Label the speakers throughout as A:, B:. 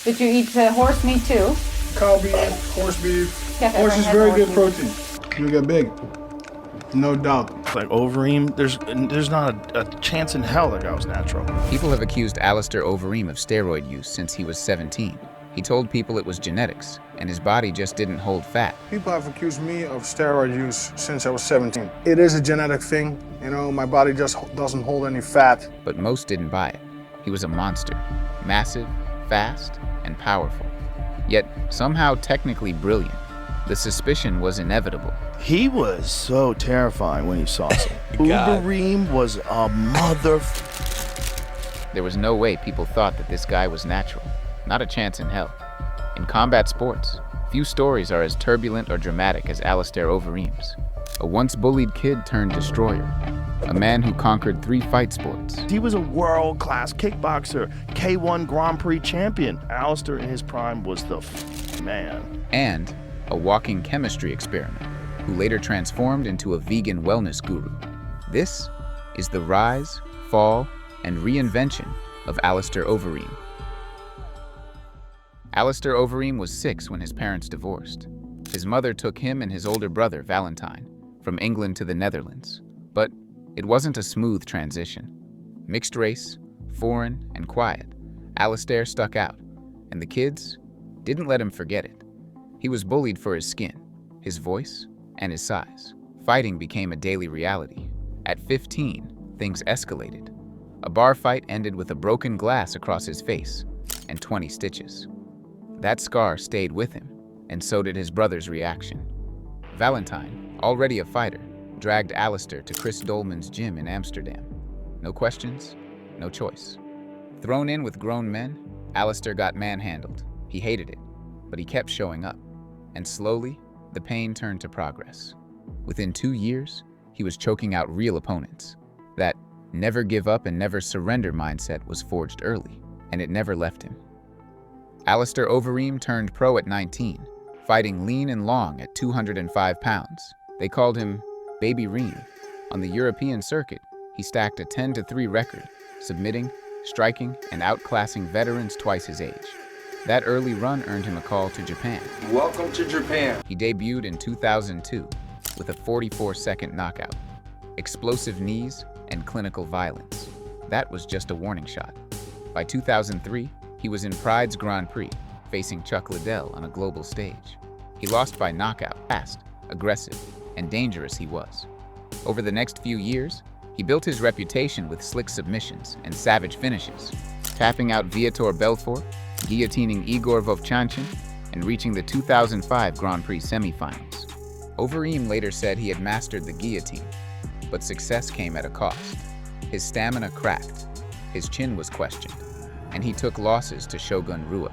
A: But you eat horse meat too?
B: Cow beef, horse beef.
A: Yeah,
B: Horse is very good
A: horse
B: protein. You get big. No doubt.
C: Like Overeem, there's not a chance in hell that guy was natural.
D: People have accused Alistair Overeem of steroid use since he was 17. He told people it was genetics, and his body just didn't hold fat.
B: People have accused me of steroid use since I was 17. It is a genetic thing. You know, my body just doesn't hold any fat.
D: But most didn't buy it. He was a monster, massive, fast, and powerful. Yet somehow technically brilliant. The suspicion was inevitable.
C: He was so terrifying when you saw him. Ubereem was a mother.
D: There was no way people thought that this guy was natural. Not a chance in hell. In combat sports, few stories are as turbulent or dramatic as Alistair Overeem's. A once bullied kid turned destroyer. A man who conquered 3 fight sports.
C: He was a world-class kickboxer, K1 Grand Prix champion. Alistair in his prime was the man.
D: And a walking chemistry experiment, who later transformed into a vegan wellness guru. This is the rise, fall, and reinvention of Alistair Overeem. Alistair Overeem was 6 when his parents divorced. His mother took him and his older brother, Valentine, from England to the Netherlands. But it wasn't a smooth transition. Mixed race, foreign, and quiet, Alistair stuck out, and the kids didn't let him forget it. He was bullied for his skin, his voice, and his size. Fighting became a daily reality. At 15, things escalated. A bar fight ended with a broken glass across his face and 20 stitches. That scar stayed with him, and so did his brother's reaction. Valentine, already a fighter, dragged Alistair to Chris Dolman's gym in Amsterdam. No questions, no choice. Thrown in with grown men, Alistair got manhandled. He hated it, but he kept showing up. And slowly, the pain turned to progress. Within 2 years, he was choking out real opponents. That never give up and never surrender mindset was forged early, and it never left him. Alistair Overeem turned pro at 19, fighting lean and long at 205 pounds. They called him Baby Reem. On the European circuit, he stacked a 10-3 record, submitting, striking, and outclassing veterans twice his age. That early run earned him a call to Japan.
E: Welcome to Japan.
D: He debuted in 2002 with a 44-second knockout, explosive knees, and clinical violence. That was just a warning shot. By 2003, he was in Pride's Grand Prix, facing Chuck Liddell on a global stage. He lost by knockout. Fast, aggressive, and dangerous he was. Over the next few years, he built his reputation with slick submissions and savage finishes, tapping out Viator Belfort, guillotining Igor Vovchanchin, and reaching the 2005 Grand Prix semifinals. Overeem later said he had mastered the guillotine, but success came at a cost. His stamina cracked, his chin was questioned, and he took losses to Shogun Rua,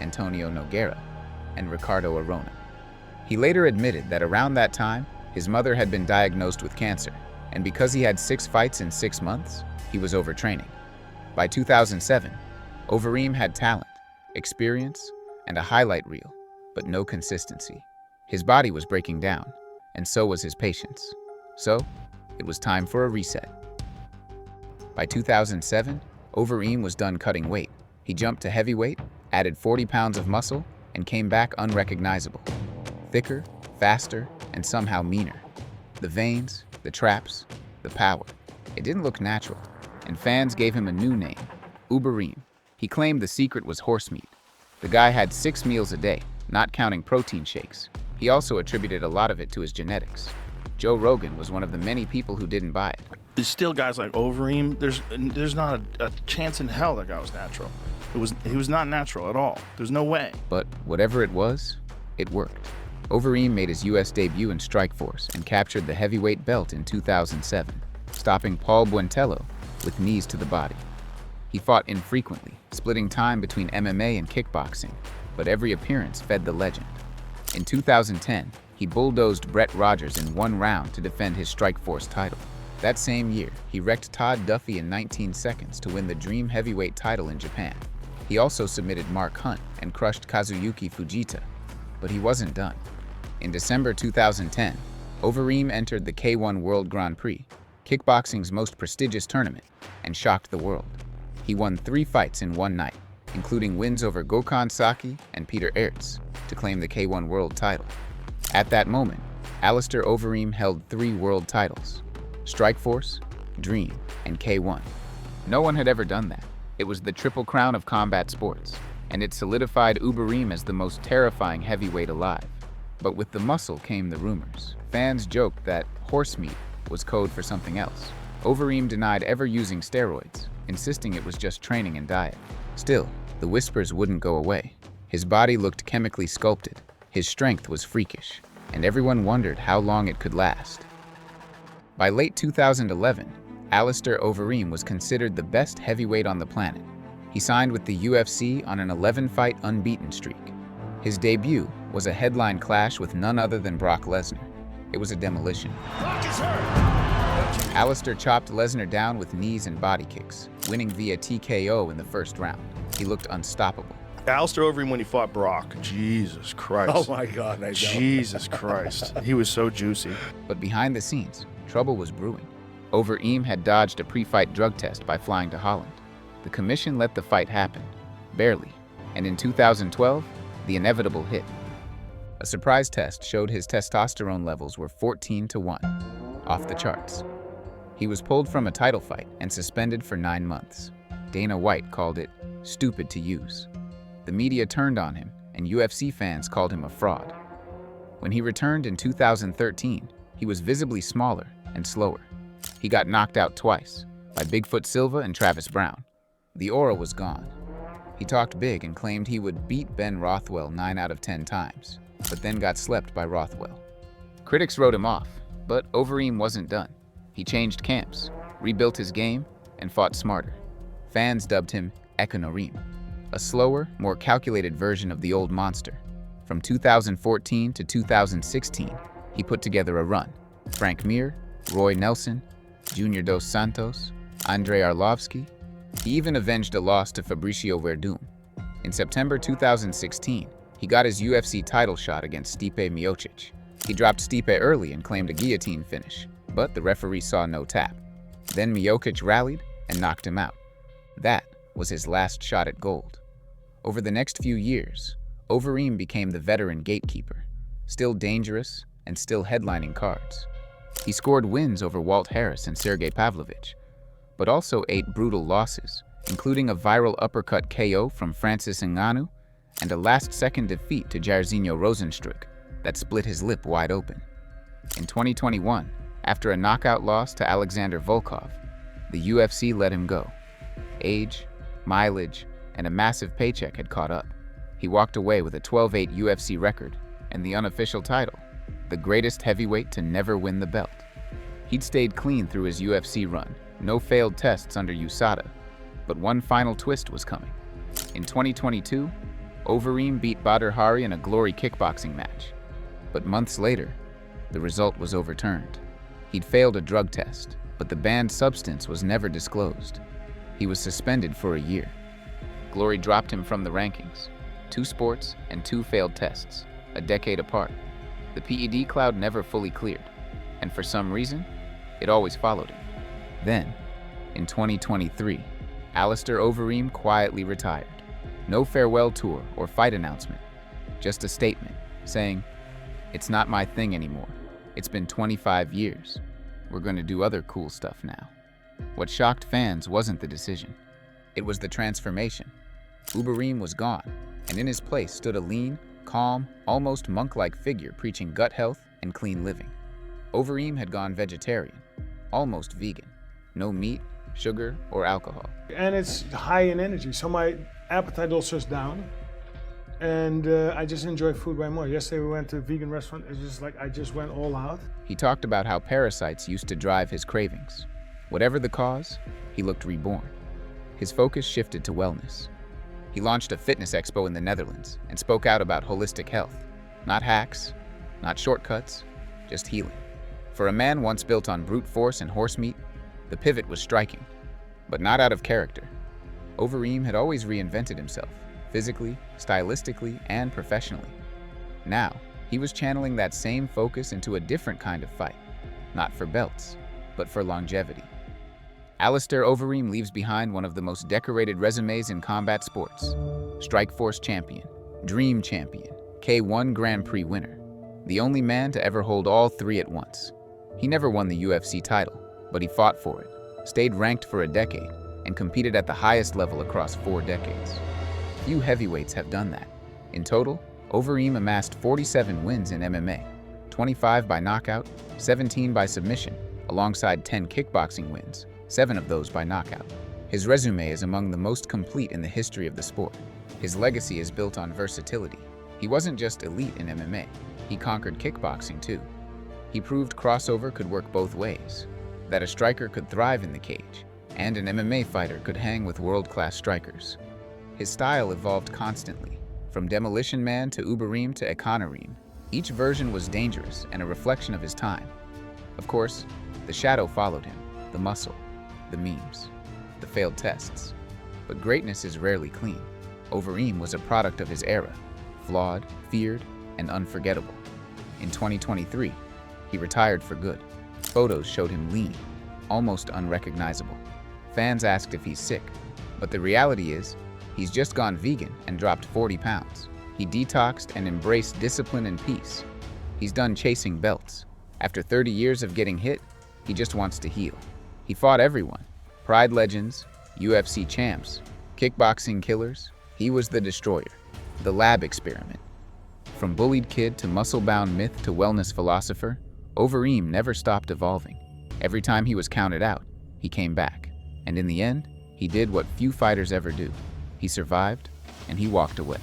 D: Antonio Nogueira, and Ricardo Arona. He later admitted that around that time, his mother had been diagnosed with cancer, and because he had 6 fights in 6 months, he was overtraining. By 2007, Overeem had talent, experience, and a highlight reel, but no consistency. His body was breaking down, and so was his patience. So, it was time for a reset. By 2007, Overeem was done cutting weight. He jumped to heavyweight, added 40 pounds of muscle, and came back unrecognizable. Thicker, faster, and somehow meaner. The veins, the traps, the power. It didn't look natural, and fans gave him a new name, Ubereem. He claimed the secret was horsemeat. The guy had 6 meals a day, not counting protein shakes. He also attributed a lot of it to his genetics. Joe Rogan was one of the many people who didn't buy it.
C: There's still guys like Overeem. There's not a chance in hell that guy was natural. He was not natural at all. There's no way.
D: But whatever it was, it worked. Overeem made his US debut in Strikeforce and captured the heavyweight belt in 2007, stopping Paul Buentello with knees to the body. He fought infrequently, splitting time between MMA and kickboxing, but every appearance fed the legend. In 2010, he bulldozed Brett Rogers in 1 round to defend his Strikeforce title. That same year, he wrecked Todd Duffy in 19 seconds to win the Dream Heavyweight title in Japan. He also submitted Mark Hunt and crushed Kazuyuki Fujita. But he wasn't done. In December 2010, Overeem entered the K1 World Grand Prix, kickboxing's most prestigious tournament, and shocked the world. He won 3 fights in 1 night, including wins over Gokhan Saki and Peter Aerts to claim the K1 world title. At that moment, Alistair Overeem held 3 world titles: Strikeforce, Dream, and K1. No one had ever done that. It was the triple crown of combat sports, and it solidified Ubereem as the most terrifying heavyweight alive. But with the muscle came the rumors. Fans joked that horsemeat was code for something else. Overeem denied ever using steroids, insisting it was just training and diet. Still, the whispers wouldn't go away. His body looked chemically sculpted, his strength was freakish, and everyone wondered how long it could last. By late 2011, Alistair Overeem was considered the best heavyweight on the planet. He signed with the UFC on an 11-fight unbeaten streak. His debut was a headline clash with none other than Brock Lesnar. It was a demolition.
C: Brock is hurt!
D: Alistair chopped Lesnar down with knees and body kicks, winning via TKO in the first round. He looked unstoppable.
C: Alistair Overeem, when he fought Brock, Jesus Christ.
E: Oh my God, I don't.
C: Jesus Christ. He was so juicy.
D: But behind the scenes, trouble was brewing. Overeem had dodged a pre-fight drug test by flying to Holland. The commission let the fight happen, barely, and in 2012, the inevitable hit. A surprise test showed his testosterone levels were 14-1, off the charts. He was pulled from a title fight and suspended for 9 months. Dana White called it stupid to use. The media turned on him, and UFC fans called him a fraud. When he returned in 2013, he was visibly smaller and slower. He got knocked out twice, by Bigfoot Silva and Travis Brown. The aura was gone. He talked big and claimed he would beat Ben Rothwell 9 out of 10 times, but then got slept by Rothwell. Critics wrote him off, but Overeem wasn't done. He changed camps, rebuilt his game, and fought smarter. Fans dubbed him Ubereem, a slower, more calculated version of the old monster. From 2014 to 2016, he put together a run. Frank Mir, Roy Nelson, Junior Dos Santos, Andrei Arlovsky. He even avenged a loss to Fabricio Werdum. In September 2016, he got his UFC title shot against Stipe Miocic. He dropped Stipe early and claimed a guillotine finish, but the referee saw no tap. Then Miocic rallied and knocked him out. That was his last shot at gold. Over the next few years, Overeem became the veteran gatekeeper, still dangerous and still headlining cards. He scored wins over Walt Harris and Sergey Pavlovich, but also 8 brutal losses, including a viral uppercut KO from Francis Ngannou and a last-second defeat to Jairzinho Rozenstruik that split his lip wide open. In 2021, after a knockout loss to Alexander Volkov, the UFC let him go. Age, mileage, and a massive paycheck had caught up. He walked away with a 12-8 UFC record and the unofficial title, the greatest heavyweight to never win the belt. He'd stayed clean through his UFC run, no failed tests under USADA, but one final twist was coming. In 2022, Overeem beat Badr Hari in a glory kickboxing match. But months later, the result was overturned. He'd failed a drug test, but the banned substance was never disclosed. He was suspended for a year. Glory dropped him from the rankings. 2 sports and 2 failed tests, a decade apart. The PED cloud never fully cleared, and for some reason, it always followed him. Then, in 2023, Alistair Overeem quietly retired. No farewell tour or fight announcement, just a statement saying, "It's not my thing anymore. It's been 25 years. We're going to do other cool stuff now." What shocked fans wasn't the decision. It was the transformation. Ubereem was gone, and in his place stood a lean, calm, almost monk-like figure preaching gut health and clean living. Overeem had gone vegetarian, almost vegan. No meat, sugar, or alcohol.
B: And it's high in energy, so my appetite also is down. And I just enjoy food way more. Yesterday we went to a vegan restaurant. It's just like I just went all out.
D: He talked about how parasites used to drive his cravings. Whatever the cause, he looked reborn. His focus shifted to wellness. He launched a fitness expo in the Netherlands and spoke out about holistic health. Not hacks, not shortcuts, just healing. For a man once built on brute force and horsemeat, the pivot was striking, but not out of character. Overeem had always reinvented himself, physically, stylistically, and professionally. Now, he was channeling that same focus into a different kind of fight, not for belts, but for longevity. Alistair Overeem leaves behind one of the most decorated resumes in combat sports. Strikeforce champion, Dream champion, K1 Grand Prix winner. The only man to ever hold all three at once. He never won the UFC title, but he fought for it, stayed ranked for a decade, and competed at the highest level across 4 decades. Few heavyweights have done that. In total, Overeem amassed 47 wins in MMA, 25 by knockout, 17 by submission, alongside 10 kickboxing wins, 7 of those by knockout. His resume is among the most complete in the history of the sport. His legacy is built on versatility. He wasn't just elite in MMA, he conquered kickboxing too. He proved crossover could work both ways, that a striker could thrive in the cage, and an MMA fighter could hang with world-class strikers. His style evolved constantly, from Demolition Man to Ubereem to Econoreem. Each version was dangerous and a reflection of his time. Of course, the shadow followed him, the muscle, the memes, the failed tests. But greatness is rarely clean. Overeem was a product of his era, flawed, feared, and unforgettable. In 2023, he retired for good. Photos showed him lean, almost unrecognizable. Fans asked if he's sick, but the reality is, he's just gone vegan and dropped 40 pounds. He detoxed and embraced discipline and peace. He's done chasing belts. After 30 years of getting hit, he just wants to heal. He fought everyone. Pride legends, UFC champs, kickboxing killers. He was the destroyer, the lab experiment. From bullied kid to muscle-bound myth to wellness philosopher, Overeem never stopped evolving. Every time he was counted out, he came back. And in the end, he did what few fighters ever do. He survived, and he walked away.